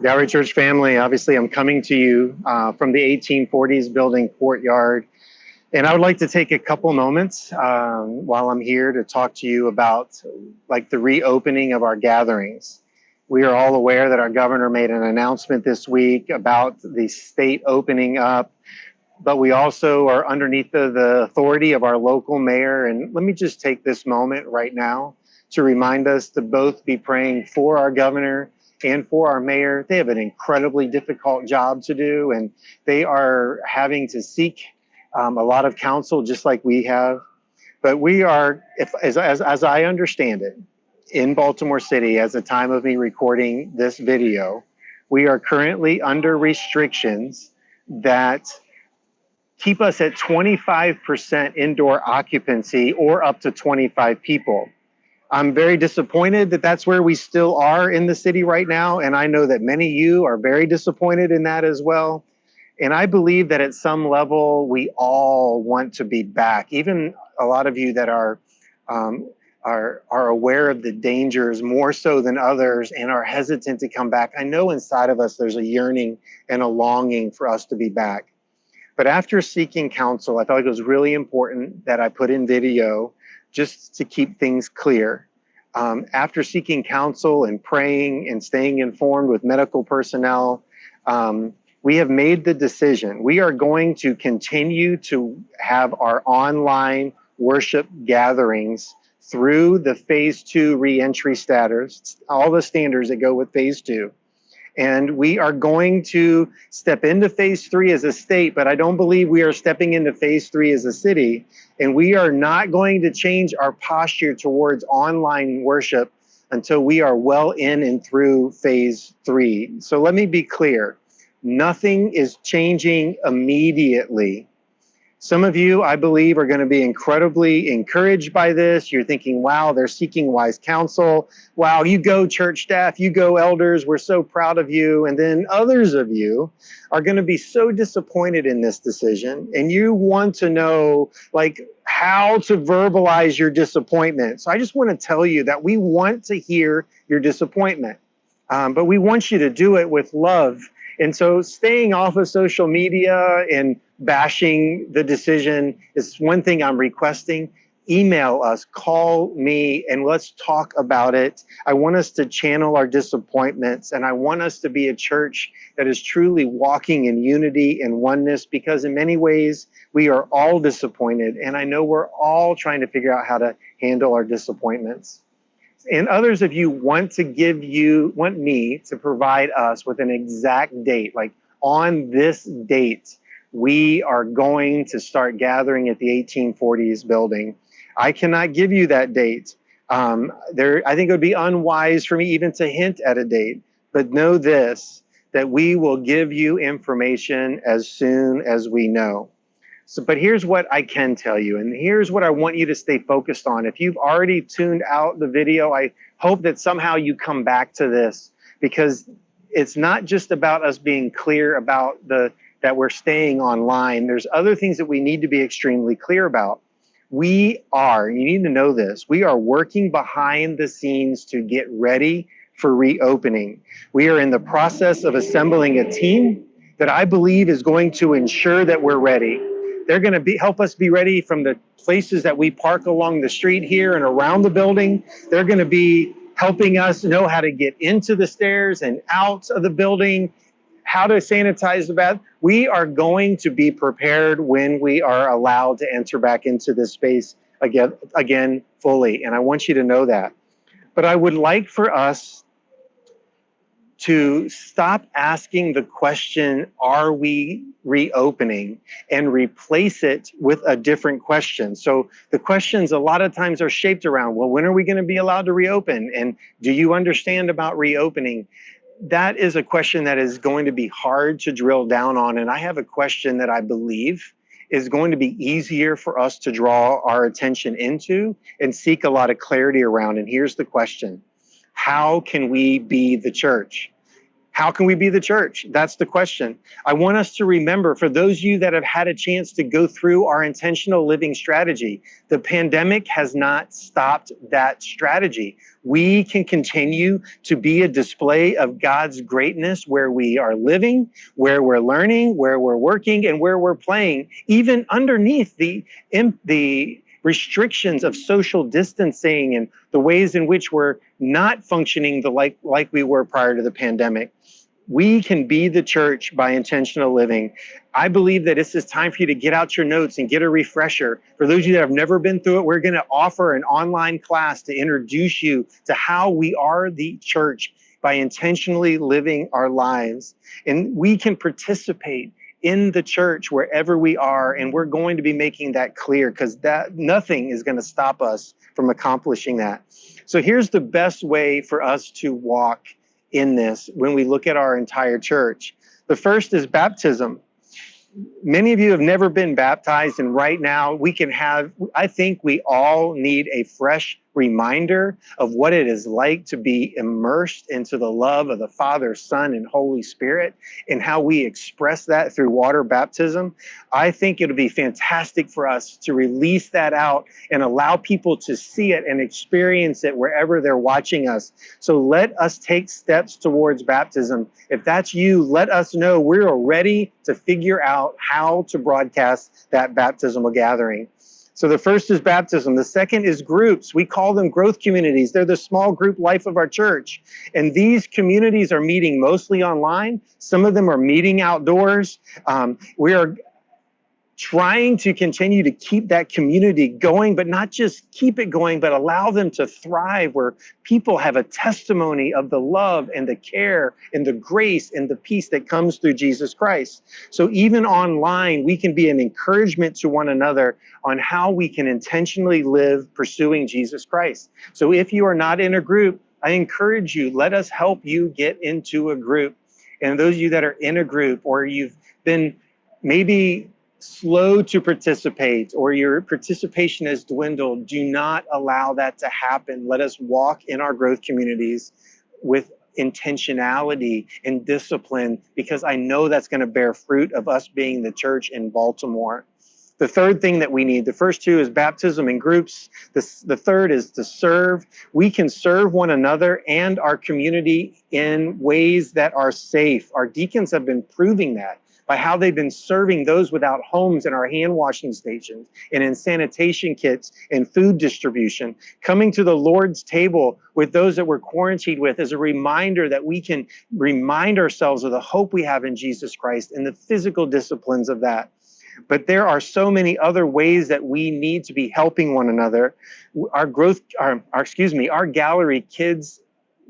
Gallery Church family, obviously I'm coming to you from the 1840s building courtyard. And I would like to take a couple moments while I'm here to talk to you about like the reopening of our gatherings. We are all aware that our governor made an announcement this week about the state opening up, but we also are underneath the authority of our local mayor. And let me just take this moment right now to remind us to both be praying for our governor and for our mayor. They have an incredibly difficult job to do, and they are having to seek a lot of counsel just like we have. But we are, as I understand it, in Baltimore City, as the time of me recording this video, we are currently under restrictions that keep us at 25% indoor occupancy or up to 25 people. I'm very disappointed that that's where we still are in the city right now. And I know that many of you are very disappointed in that as well. And I believe that at some level, we all want to be back. Even a lot of you that are aware of the dangers more so than others and are hesitant to come back. I know inside of us, there's a yearning and a longing for us to be back. But after seeking counsel, I felt like it was really important that I put in video just to keep things clear. After seeking counsel and praying and staying informed with medical personnel, we have made the decision. We are going to continue to have our online worship gatherings through the phase 2 reentry status, all the standards that go with phase 2. And we are going to step into phase 3 as a state, but I don't believe we are stepping into phase 3 as a city. And we are not going to change our posture towards online worship until we are well in and through phase 3. So let me be clear. Nothing is changing immediately. Some of you, I believe, are going to be incredibly encouraged by this. You're thinking, wow, they're seeking wise counsel. Wow, you go church staff, you go elders, we're so proud of you. And then others of you are going to be so disappointed in this decision. And you want to know like how to verbalize your disappointment. So I just want to tell you that we want to hear your disappointment, but we want you to do it with love. And so staying off of social media and bashing the decision is one thing I'm requesting. Email us, call me, and let's talk about it. I want us to channel our disappointments, and I want us to be a church that is truly walking in unity and oneness, because in many ways, we are all disappointed, and I know we're all trying to figure out how to handle our disappointments. And others of you want me to provide us with an exact date, like on this date, we are going to start gathering at the 1840s building. I cannot give you that date. I think it would be unwise for me even to hint at a date, but know this, that we will give you information as soon as we know. So, but here's what I can tell you, and here's what I want you to stay focused on. If you've already tuned out the video, I hope that somehow you come back to this, because it's not just about us being clear about that we're staying online. There's other things that we need to be extremely clear about. You need to know this, we are working behind the scenes to get ready for reopening. We are in the process of assembling a team that I believe is going to ensure that we're ready. They're going to help us be ready from the places that we park along the street here and around the building. They're going to be helping us know how to get into the stairs and out of the building, how to sanitize the bath. We are going to be prepared when we are allowed to enter back into this space again fully. And I want you to know that. But I would like for us to stop asking the question, are we reopening, and replace it with a different question. So the questions a lot of times are shaped around, well, when are we going to be allowed to reopen? And do you understand about reopening? That is a question that is going to be hard to drill down on. And I have a question that I believe is going to be easier for us to draw our attention into and seek a lot of clarity around. And here's the question. How can we be the church? How can we be the church? That's the question. I want us to remember, for those of you that have had a chance to go through our intentional living strategy, the pandemic has not stopped that strategy. We can continue to be a display of God's greatness where we are living, where we're learning, where we're working, and where we're playing, even underneath the restrictions of social distancing and the ways in which we're not functioning like we were prior to the pandemic. We can be the church by intentional living. I believe that this is time for you to get out your notes and get a refresher. For those of you that have never been through it, we're going to offer an online class to introduce you to how we are the church by intentionally living our lives. And we can participate in the church wherever we are, and we're going to be making that clear, because that nothing is going to stop us from accomplishing that. So here's the best way for us to walk in this when we look at our entire church. The first is baptism. Many of you have never been baptized, and right now I think we all need a fresh reminder of what it is like to be immersed into the love of the Father, Son, and Holy Spirit, and how we express that through water baptism. I think it'll be fantastic for us to release that out and allow people to see it and experience it wherever they're watching us. So let us take steps towards baptism. If that's you, let us know. We're ready to figure out how to broadcast that baptismal gathering. So the first is baptism. The second is groups. We call them growth communities. They're the small group life of our church. And these communities are meeting mostly online. Some of them are meeting outdoors. We are trying to continue to keep that community going, but not just keep it going, but allow them to thrive, where people have a testimony of the love and the care and the grace and the peace that comes through Jesus Christ. So even online, we can be an encouragement to one another on how we can intentionally live pursuing Jesus Christ. So if you are not in a group, I encourage you, let us help you get into a group. And those of you that are in a group, or you've been maybe slow to participate, or your participation has dwindled, do not allow that to happen. Let us walk in our growth communities with intentionality and discipline, because I know that's going to bear fruit of us being the church in Baltimore. The third thing that we need, the first two is baptism in groups. The third is to serve. We can serve one another and our community in ways that are safe. Our deacons have been proving that by how they've been serving those without homes in our hand washing stations and in sanitation kits and food distribution. Coming to the Lord's table with those that we're quarantined with is a reminder that we can remind ourselves of the hope we have in Jesus Christ and the physical disciplines of that. But there are so many other ways that we need to be helping one another. Our gallery kids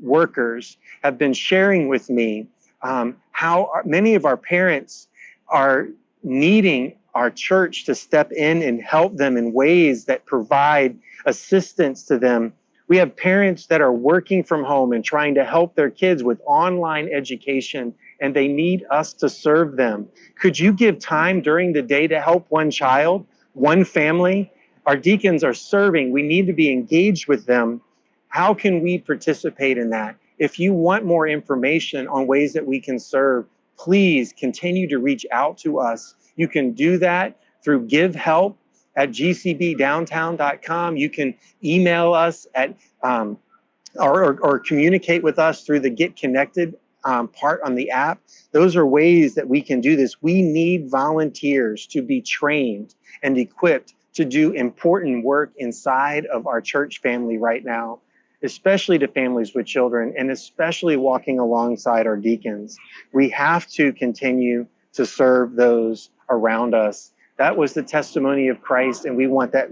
workers have been sharing with me how many of our parents are needing our church to step in and help them in ways that provide assistance to them. We have parents that are working from home and trying to help their kids with online education, and they need us to serve them. Could you give time during the day to help one child, one family? Our deacons are serving. We need to be engaged with them. How can we participate in that? If you want more information on ways that we can serve, please continue to reach out to us. You can do that through givehelp@gcbdowntown.com. You can email us at or communicate with us through the Get Connected part on the app. Those are ways that we can do this. We need volunteers to be trained and equipped to do important work inside of our church family right now, especially to families with children, and especially walking alongside our deacons. We have to continue to serve those around us. That was the testimony of Christ, and we want that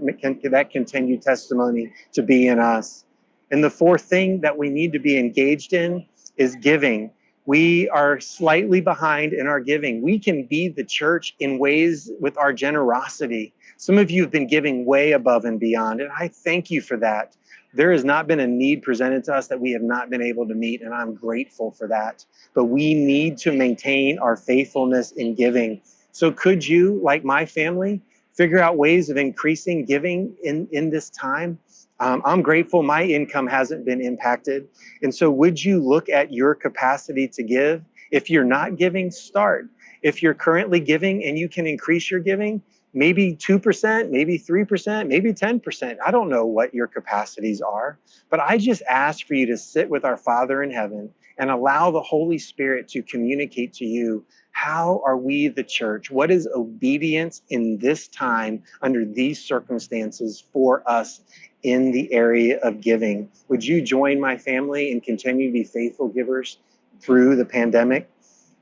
continued testimony to be in us. And the fourth thing that we need to be engaged in is giving. We are slightly behind in our giving. We can be the church in ways with our generosity. Some of you have been giving way above and beyond, and I thank you for that. There has not been a need presented to us that we have not been able to meet, and I'm grateful for that. But we need to maintain our faithfulness in giving. So could you, like my family, figure out ways of increasing giving in this time? I'm grateful my income hasn't been impacted. And so would you look at your capacity to give If you're not giving, start. If you're currently giving and you can increase your giving, maybe 2%, maybe 3%, maybe 10%. I don't know what your capacities are, but I just ask for you to sit with our Father in heaven and allow the Holy Spirit to communicate to you, how are we the church? What is obedience in this time under these circumstances for us in the area of giving? Would you join my family and continue to be faithful givers through the pandemic?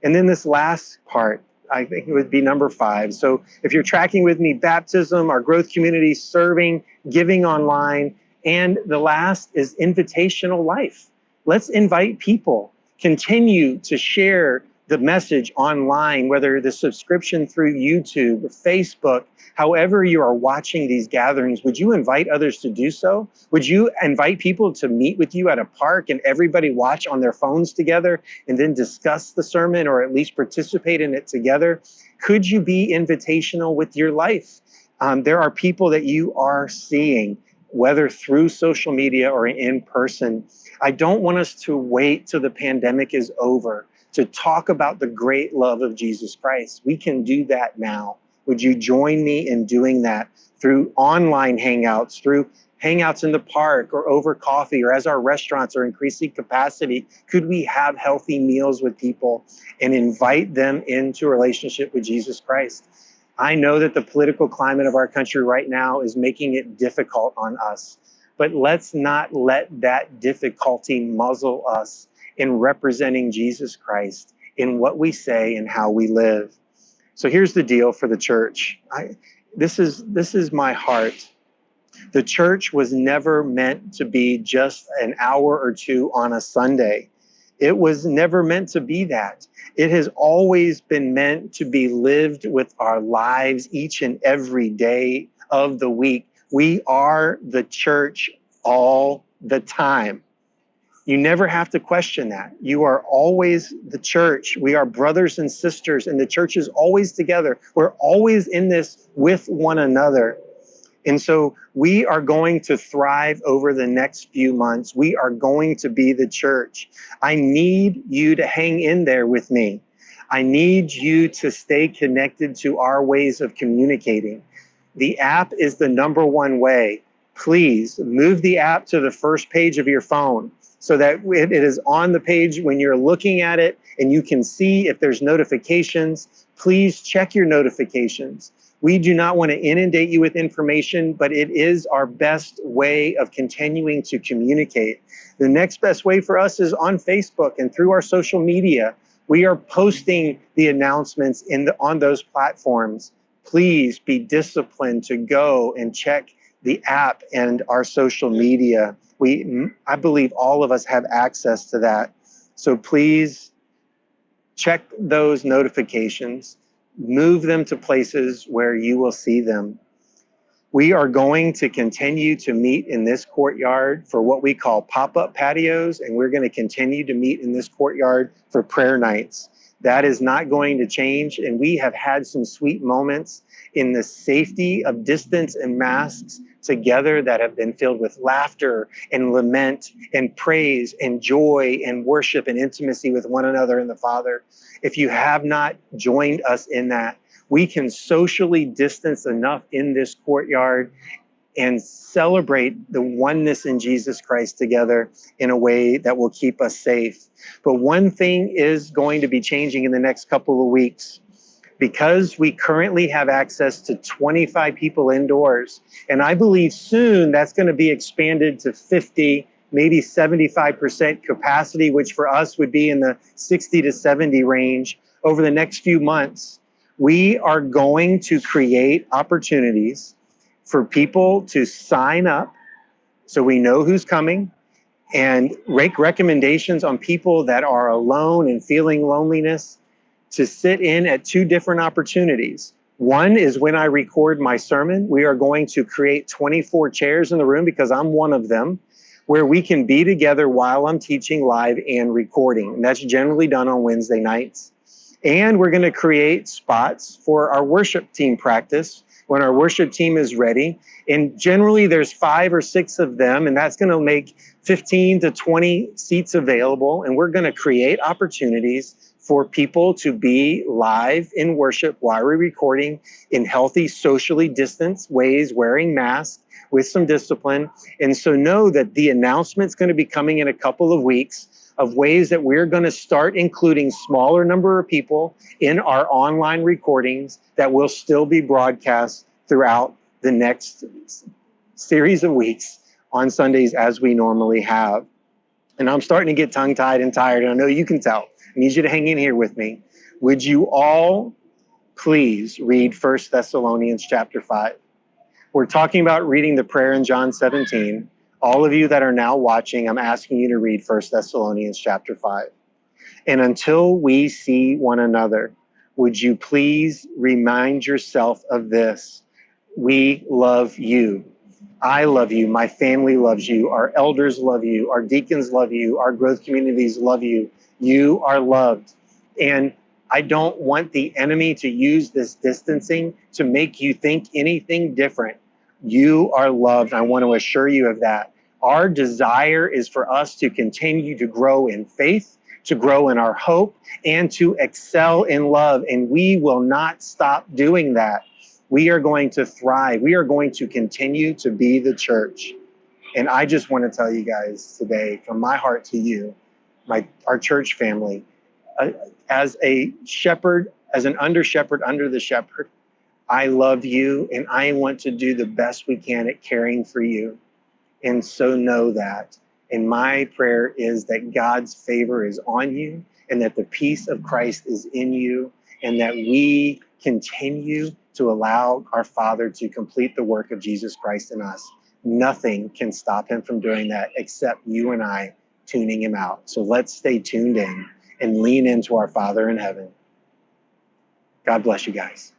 And then this last part, I think it would be number 5. So if you're tracking with me, baptism, our growth community, serving, giving online, and the last is invitational life. Let's invite people. Continue to share the message online, whether the subscription through YouTube or Facebook, however you are watching these gatherings. Would you invite others to do so? Would you invite people to meet with you at a park and everybody watch on their phones together and then discuss the sermon or at least participate in it together? Could you be invitational with your life? There are people that you are seeing, whether through social media or in person. I don't want us to wait till the pandemic is over to talk about the great love of Jesus Christ. We can do that now. Would you join me in doing that through online hangouts, through hangouts in the park or over coffee, or as our restaurants are increasing capacity? Could we have healthy meals with people and invite them into a relationship with Jesus Christ? I know that the political climate of our country right now is making it difficult on us, but let's not let that difficulty muzzle us in representing Jesus Christ in what we say and how we live. So here's the deal for the church. This is my heart. The church was never meant to be just an hour or two on a Sunday. It was never meant to be that. It has always been meant to be lived with our lives each and every day of the week. We are the church all the time. You never have to question that. You are always the church. We are brothers and sisters, and the church is always together. We're always in this with one another. And so we are going to thrive over the next few months. We are going to be the church. I need you to hang in there with me. I need you to stay connected to our ways of communicating. The app is the number one way. Please move the app to the first page of your phone so that it is on the page when you're looking at it and you can see if there's notifications. Please check your notifications. We do not want to inundate you with information, but it is our best way of continuing to communicate. The next best way for us is on Facebook and through our social media. We are posting the announcements on those platforms. Please be disciplined to go and check the app and our social media. I believe all of us have access to that. So please check those notifications, move them to places where you will see them. We are going to continue to meet in this courtyard for what we call pop-up patios, and we're going to continue to meet in this courtyard for prayer nights. That is not going to change, and we have had some sweet moments in the safety of distance and masks together that have been filled with laughter and lament and praise and joy and worship and intimacy with one another and the Father. If you have not joined us in that, we can socially distance enough in this courtyard and celebrate the oneness in Jesus Christ together in a way that will keep us safe. But one thing is going to be changing in the next couple of weeks. Because we currently have access to 25 people indoors, and I believe soon that's going to be expanded to 50, maybe 75% capacity, which for us would be in the 60 to 70 range over the next few months. We are going to create opportunities for people to sign up so we know who's coming, and make recommendations on people that are alone and feeling loneliness to sit in at 2 different opportunities. One is when I record my sermon. We are going to create 24 chairs in the room, because I'm one of them, where we can be together while I'm teaching live and recording. And that's generally done on Wednesday nights. And we're going to create spots for our worship team practice when our worship team is ready. And generally there's 5 or 6 of them, and that's going to make 15 to 20 seats available. And we're going to create opportunities for people to be live in worship while we're recording in healthy, socially distanced ways, wearing masks with some discipline. And so know that the announcement's going to be coming in a couple of weeks of ways that we're going to start including smaller number of people in our online recordings that will still be broadcast throughout the next series of weeks on Sundays as we normally have. And I'm starting to get tongue-tied and tired, and I know you can tell. I need you to hang in here with me. Would you all please read 1 Thessalonians chapter 5? We're talking about reading the prayer in John 17. All of you that are now watching, I'm asking you to read 1 Thessalonians chapter 5. And until we see one another, would you please remind yourself of this? We love you. I love you. My family loves you. Our elders love you. Our deacons love you. Our growth communities love you. You are loved. And I don't want the enemy to use this distancing to make you think anything different. You are loved. I want to assure you of that. Our desire is for us to continue to grow in faith, to grow in our hope, and to excel in love. And we will not stop doing that. We are going to thrive. We are going to continue to be the church. And I just want to tell you guys today, from my heart to you, our church family, as a shepherd, as an under shepherd under the shepherd, I love you and I want to do the best we can at caring for you. And so know that. And my prayer is that God's favor is on you and that the peace of Christ is in you and that we continue to allow our Father to complete the work of Jesus Christ in us. Nothing can stop him from doing that except you and I tuning him out. So let's stay tuned in and lean into our Father in heaven. God bless you guys.